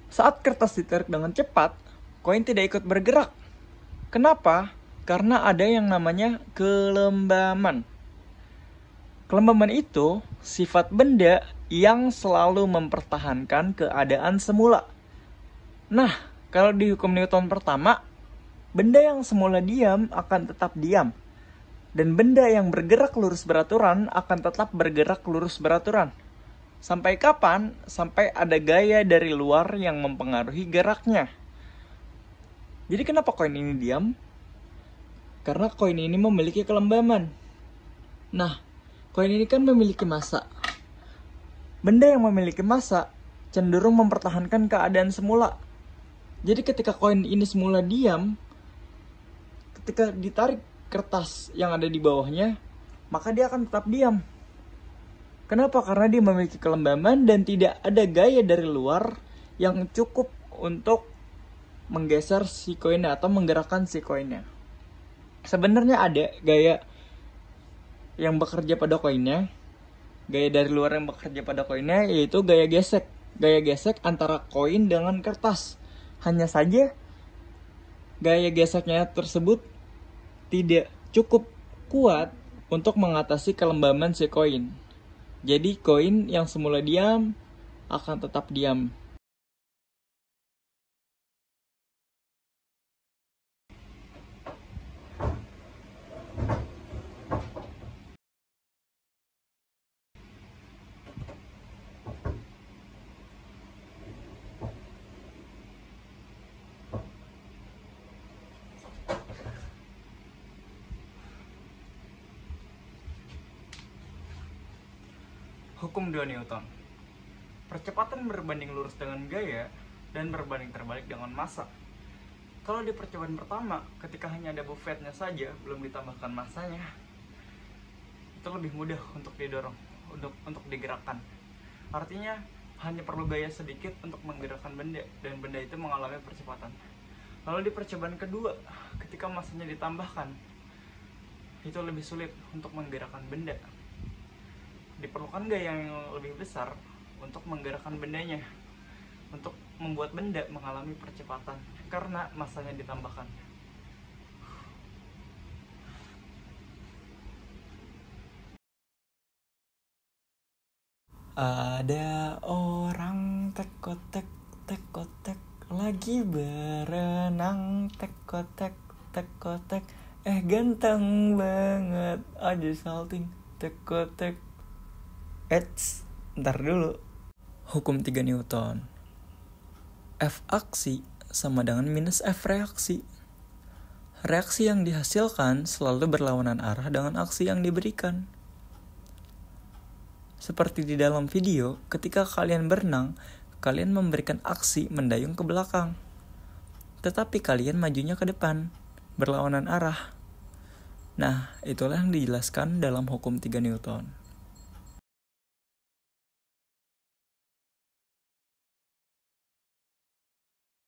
Saat kertas ditarik dengan cepat, koin tidak ikut bergerak. Kenapa? Karena ada yang namanya kelembaman. Kelembaman itu sifat benda yang selalu mempertahankan keadaan semula. Nah, kalau di hukum Newton pertama, benda yang semula diam akan tetap diam. Dan benda yang bergerak lurus beraturan akan tetap bergerak lurus beraturan. Sampai kapan? Sampai ada gaya dari luar yang mempengaruhi geraknya. Jadi kenapa koin ini diam? Karena koin ini memiliki kelembaman. Nah, koin ini kan memiliki massa. Benda yang memiliki massa cenderung mempertahankan keadaan semula. Jadi ketika koin ini semula diam, ketika ditarik kertas yang ada di bawahnya, maka dia akan tetap diam. Kenapa? Karena dia memiliki kelembaman dan tidak ada gaya dari luar yang cukup untuk menggeser si koinnya atau menggerakkan si koinnya. Sebenarnya ada gaya yang bekerja pada koinnya, gaya dari luar yang bekerja pada koinnya, yaitu gaya gesek. Gaya gesek antara koin dengan kertas. Hanya saja gaya geseknya tersebut tidak cukup kuat untuk mengatasi kelembaman si koin. Jadi koin yang semula diam akan tetap diam. Hukum 2 Newton. Percepatan berbanding lurus dengan gaya dan berbanding terbalik dengan massa. Kalau di percobaan pertama, ketika hanya ada buffetnya saja, belum ditambahkan massanya, itu lebih mudah untuk didorong, untuk digerakkan. Artinya hanya perlu gaya sedikit untuk menggerakkan benda dan benda itu mengalami percepatan. Lalu di percobaan kedua, ketika massanya ditambahkan, itu lebih sulit untuk menggerakkan benda. Diperlukan gaya yang lebih besar untuk menggerakkan bendanya, untuk membuat benda mengalami percepatan karena massanya ditambahkan. Ada orang tekotek tekotek lagi berenang tekotek tekotek, ganteng banget aja salting tekotek. Ntar dulu. Hukum 3 Newton. F aksi sama dengan minus F reaksi. Reaksi yang dihasilkan selalu berlawanan arah dengan aksi yang diberikan. Seperti di dalam video, ketika kalian berenang, kalian memberikan aksi mendayung ke belakang. Tetapi kalian majunya ke depan, berlawanan arah. Nah, itulah yang dijelaskan dalam hukum 3 Newton.